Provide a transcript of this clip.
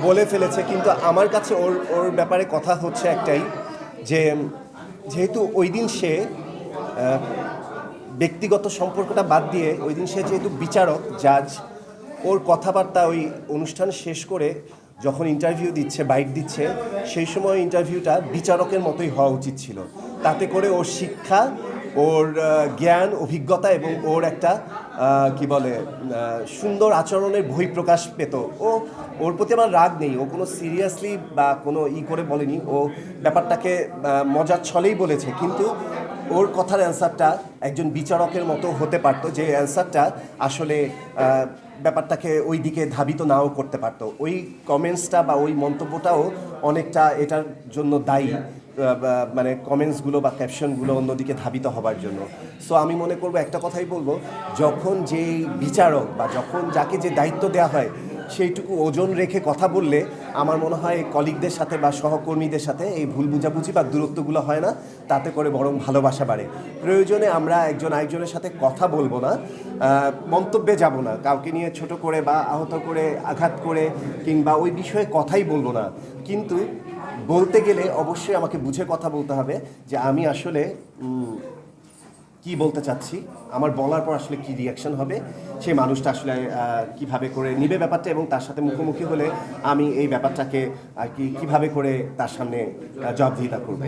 বলে ফেলেছে, কিন্তু আমার কাছে ওর ওর ব্যাপারে কথা হচ্ছে একটাই, যে যেহেতু ওই দিন সে ব্যক্তিগত সম্পর্কটা বাদ দিয়ে ওই দিন সে যেহেতু বিচারক, জাজ, ওর কথাবার্তা ওই অনুষ্ঠান শেষ করে যখন ইন্টারভিউ দিচ্ছে, বাইট দিচ্ছে, সেই সময় ইন্টারভিউটা বিচারকের মতোই হওয়া উচিত ছিল। তাতে করে ওর শিক্ষা, ওর জ্ঞান, অভিজ্ঞতা এবং ওর একটা কি বলে সুন্দর আচরণের বহিঃপ্রকাশ পেত। ওর প্রতি আমার রাগ নেই, ও কোনো সিরিয়াসলি বা কোনো করে বলেনি, ও ব্যাপারটাকে মজার ছলেই বলেছে, কিন্তু ওর কথার অ্যান্সারটা একজন বিচারকের মতো হতে পারতো, যে অ্যান্সারটা আসলে ব্যাপারটাকে ওই দিকে ধাবিত নাও করতে পারতো। ওই কমেন্টসটা বা ওই মন্তব্যটাও অনেকটা এটার জন্য দায়ী, মানে কমেন্টসগুলো বা ক্যাপশনগুলো অন্যদিকে ধাবিত হবার জন্য। সো আমি মনে করব, একটা কথাই বলবো, যখন যেই বিচারক বা যখন যাকে যে দায়িত্ব দেওয়া হয় সেইটুকু ওজন রেখে কথা বললে আমার মনে হয় কলিগদের সাথে বা সহকর্মীদের সাথে এই ভুল বুঝাবুঝি বা দূরত্বগুলো হয় না, তাতে করে বরং ভালোবাসা বাড়ে। প্রয়োজনে আমরা একজন আরেকজনের সাথে কথা বলবো না, মন্তব্যে যাব না, কাউকে নিয়ে ছোট করে বা আহত করে, আঘাত করে, কিংবা ওই বিষয়ে কথাই বলবো না, কিন্তু বলতে গেলে অবশ্যই আমাকে বুঝে কথা বলতে হবে, যে আমি আসলে কি বলতে চাচ্ছি, আমার বলার পর আসলে কি রিয়াকশন হবে, সেই মানুষটা আসলে কিভাবে করে নিবে ব্যাপারটা, এবং তার সাথে মুখোমুখি হলে আমি এই ব্যাপারটাকে আর কি কীভাবে করে তার সামনে জবাবদিহিতা করব।